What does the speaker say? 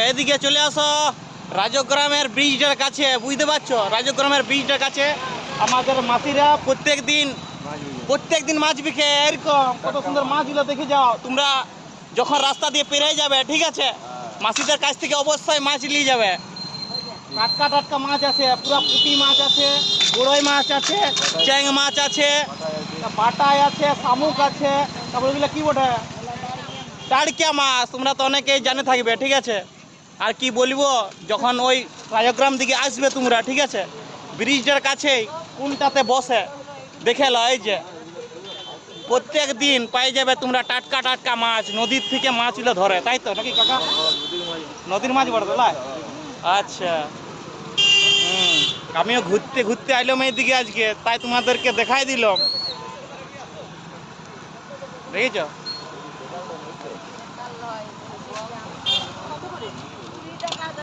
এদিকে চলে আসো রাজগ্রামের ব্রিজটার কাছে, বুঝতে পারছো? রাজগ্রামের ব্রিজটার কাছে আমাদের মাসিরা প্রত্যেক দিন মাছ বিকে। এরকম কত সুন্দর মাছগুলো দেখে যাও তোমরা যখন রাস্তা দিয়ে পেরিয়ে যাবে, ঠিক আছে? মাসিদের কাছ থেকে অবশ্যই মাছ নিয়ে যাবে। টাটকা টাটকা মাছ আছে, পুরো পুঁটি মাছ আছে, বড়ই মাছ আছে, চ্যাং মাছ আছে, বাটাই আছে, শামুক আছে, তারপর ওগুলো কি বটে, টাটকা মাছ। তোমরা তো অনেকেই জানে থাকবে, ঠিক আছে? আর কি বলবো, যখন ওই রাজগ্রাম দিকে আসবে তোমরা, ঠিক আছে, ব্রিজটার কাছেই কোনটাতে বসে দেখে লো, এই যে প্রত্যেক দিন পাই যাবে তোমরা টাটকা টাটকা মাছ, নদীর থেকে মাছগুলো ধরে, তাই তো নাকি কাকা? নদীর মাছ বড় তোলা। আচ্ছা, আমিও ঘুরতে ঘুরতে আইলাম এইদিকে আজকে, তাই তোমাদেরকে দেখাই দিলাম, দেখেছ?